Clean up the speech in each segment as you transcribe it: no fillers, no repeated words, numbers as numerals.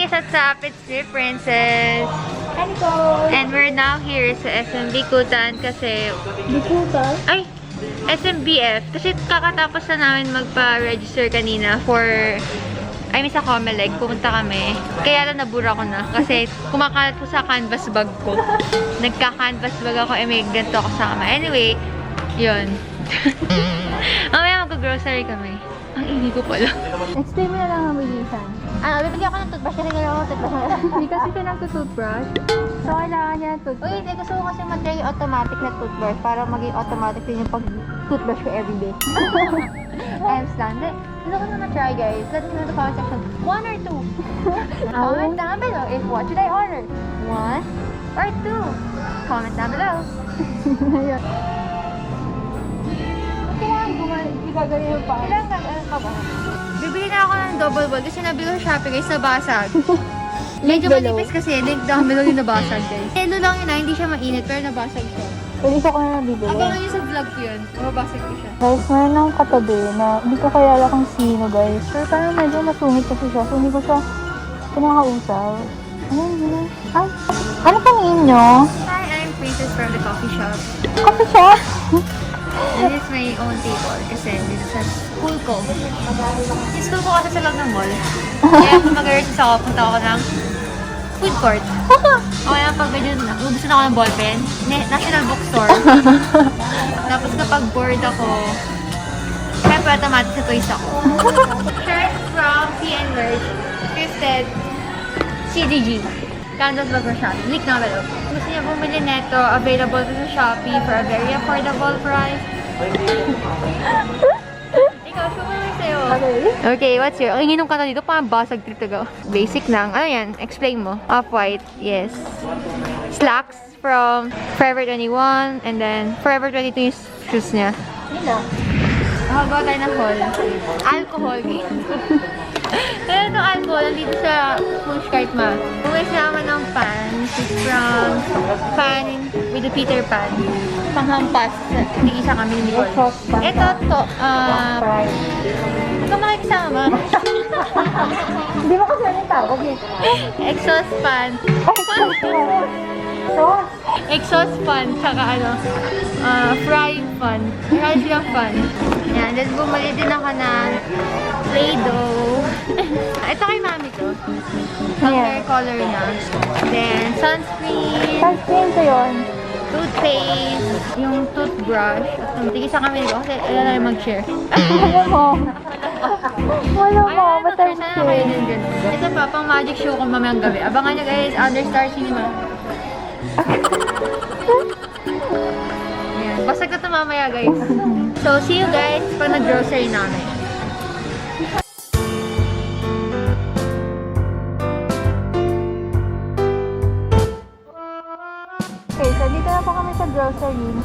Hey guys, what's up? It's me, Princess. Hi, Nicole. And we're now here sa SMB Kutan kasi... Bikutan? Ay! SMBF. Kasi kakatapos na namin magpa-register kanina for... I mean sa Comelec. Pumunta kami. Kaya lang nabura ko na. Kasi kumakalat ko sa canvas bag ko. Nagka-canvas bag ako. May ganito ako sama. Anyway, yun. Mamaya mag-grocery kami. Ang ini ko pala. Explain mo na lang ang bilisan. Bibili ako ng toothbrush. Kasi nagalaw ako ng toothbrush. Hindi kasi siya nagtutoothbrush. So, kailangan niya ng toothbrush. Uy, hindi. Gusto ko kasi mag-try yung automatic na toothbrush para maging automatic din yung pag-toothbrush ko everyday. I'm standing. Gusto ko na ma-try, guys. Let me know in the comment section. 1 or 2? Comment down below if what should I order? 1 or 2? Comment down below. Kailangan gumaling. Igagawin mo pa. Ilang ano pa ba? Bibili na ako ng double ball kasi nabili ko sa Shopee, guys, nabasag. Medyo manipis kasi, link down below yung nabasag, guys. Hello lang yun na, hindi siya mainit, pero nabasag siya. Pwede ko na nabibili. Abangan nyo sa vlog ko yun, mabasag ko siya. Guys, mayroon akong katabi na hindi ko kaya kung sino, guys. Pero parang medyo masungit kasi siya. So, hindi ko siya pinakausap. Ano? Ay, ano pangin nyo? Hi, I'm Princess from the coffee shop. Coffee shop? This is my own table kasi dito sa school ko. Yung school ko kasi sa loob ng mall. Kaya kung mag-research ako, punta ako ng food court. O kaya pag medyo gusto na ako ng ballpen, National Bookstore. Tapos kapag bored ako, syempre automatic sa toys ako. Shirt from PNK Thrifted CDG. Candles bag for Shopee. Link na below. Gusto niya bumili neto, available to sa Shopee for a very affordable price. Ikaw, show mo naman sa'yo. Okay, what's your... Ang inom ka na dito, parang basag trip to go. Basic lang. Ano yan? Explain mo. Off-white. Yes. Slacks from Forever 21. And then, Forever 22 yung shoes niya. Magawa tayo ng haul. Alcohol. Pero itong alcohol, nandito sa push cart ma. Uwis naman ng pants. It's from Pan with the Peter Pan. Panghampas. Nag-isa kami ni Nicole. Ito to. Ito makikisama. Hindi mo kasi anong tawag eh. Exhaust fan. Exhaust fan. Tsaka ano. Frying fan. Frying silang fan. Yan. Then bumali din ako ng Play-Doh. Ito kay mami to. Ang hair color niya. Then, sunscreen. Sunscreen ko yun. Toothpaste. Yung toothbrush. Tigisa kami dito kasi alam na mag-share. Wala mo. Wala mo. Ba't tayo Sana kayo din ganun. Ito pa, pang magic show ko mamayang gabi. Abangan nyo guys, under Star Cinema. Ayan. Basag na ito mamaya guys. So, see you guys pag nag-grocery namin. Okay, so dito na po kami sa grocery.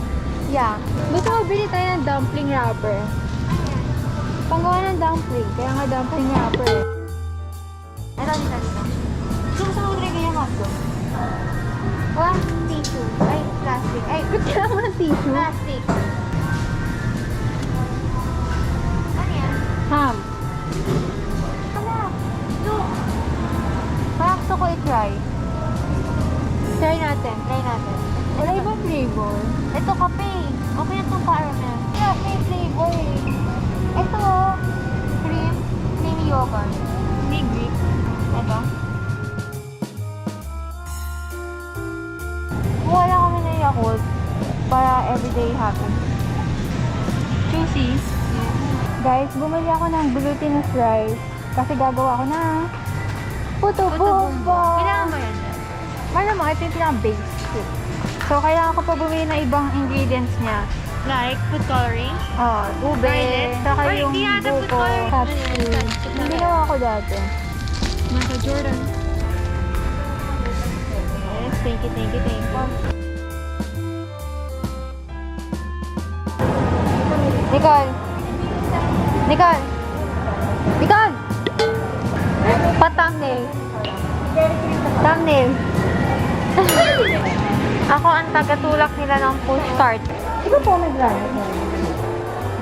Yeah. Gusto mo bili tayo ng dumpling wrapper. Panggawa ng dumpling. Kaya nga dumpling wrapper. Ito, dito. Gusto mo rin kaya hotdog? One tissue. Ay, plastic. Ay, Kailangan mo ng tissue? plastic. Ano yan? Ham. Hala. Look. Parang gusto ko i-try. Try natin. Try natin. Wala ibang flavor. Ito kape. Okay na itong caramel. Yeah, may flavor eh. Ito, cream, creamy yogurt. Hindi grip. Ito. Wala kami na Yakult para everyday happy. Juicy. Guys, bumili ako ng glutinous rice kasi gagawa ko na puto bomba. Kailangan ba yan? Malamang, ito yung pinaka-base. So, kailangan ko pa bumili ng ibang ingredients niya. Like food coloring? Ube, Violet? saka Or yung hindi yata food buko, coloring. cashew. Yung ginawa ko dati. Michael Jordan. Yes, thank you, thank you, thank you. Nicole! Nicole! Nicole! Pa-thumbnail. Thumbnail. Ako ang tagatulak nila ng push cart. Ikaw po nag-run.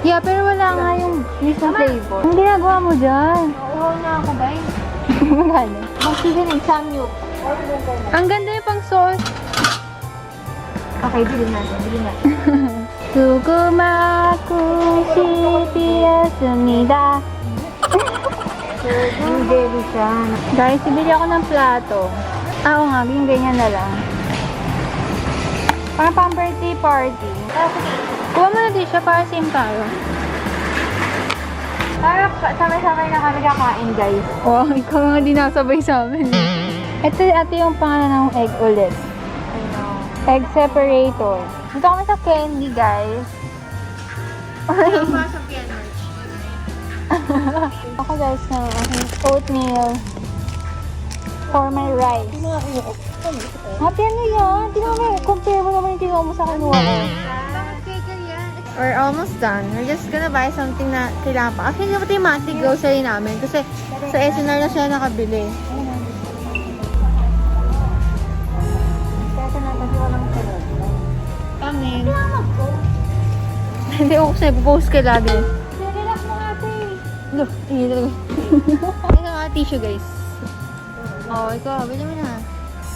Yeah, pero wala nga yung mismong flavor. Ang ginagawa mo dyan? Nauuhaw na ako, guys. Magkano? Ang seasoning, samyup. Ang ganda yung pang sauce. Okay, bilhin natin. Sugumaku shipiyasumida. Guys, ibili ako ng plato. Oo nga, yung ganyan na lang. Para pang birthday party. Kuha mo na din siya para same tayo. Para sabay-sabay na kami kakain, guys. Oh, ikaw nga din nasabay sa amin. Ito yung pangalan ng egg ulit. Egg separator. Dito kami sa candy, guys. Ako, guys, na oatmeal for my rice. Ate, ano yan? Compare mo naman yung kinuha mo sa kinuha ko. We're almost done. We're just gonna buy something na kailangan pa. Actually, hindi yung monthly grocery namin kasi sa SNR na siya nakabili. Kami. Hindi ako kasi post ka lagi. Relax mo ate. Look, hindi talaga. Ito nga tissue, guys. Oh, ikaw, bili mo na.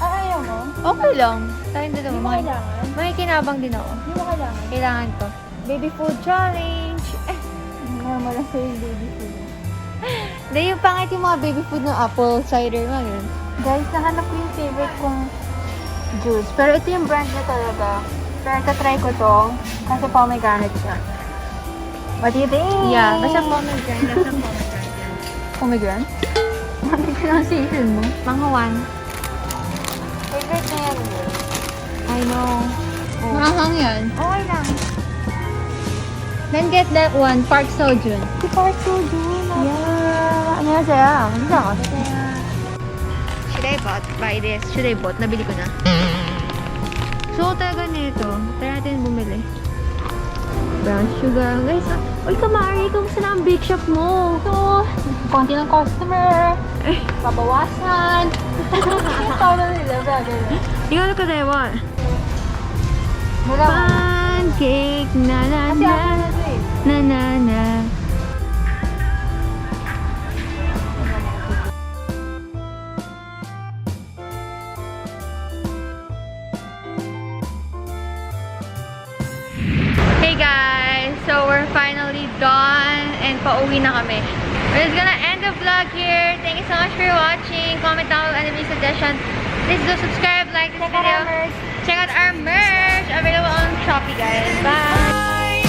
Ayaw mo? Okay lang. Tayong dito Hindi mo. mo kailangan? May kinabang din ako. Hindi mo kailangan? Kailangan ko. Baby food challenge. Normal lang sa'yo yung baby food. Hindi, yung pangit yung mga baby food ng apple cider. Mga ganun. Guys, nahanap ko yung favorite kong juice. Pero ito yung brand na talaga. Pero try ko to. Kasi pomegranate siya. What do you think? Yeah, basta pomegranate. Basta pomegranate. Pomegranate? Mami pronunciation mo. Manghawan. Favorite na yan, girl. I know. Oh. Maanghang yan. Okay lang. Then get that one, Park Sojun. Si Park Sojun. Yeah. Ano yan sa'yo? Ano ako? Should I buy this? Should I bought? Nabili ko na. So, talaga nito. Try natin bumili. Brown sugar. Guys, uy, Kamari, kamusta na ang bake shop mo? So, konti ng customer. Babawasan. Yung tono nila, brother. Ikaw na ka, Dewa. Wala mo. Pancake na na Kasi na. ako na ito eh. Na na na. Hey guys! So we're finally done and pauwi na kami. We're just gonna end the vlog here. Thank you so much for watching. Comment down below any suggestion. Please do subscribe, like this video. Check out our merch. Available on Shopee, guys. Bye!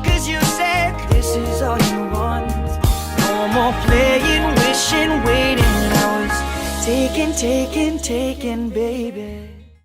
Cause you said this is all you want. No more playing, wishing, waiting. I was taken, baby.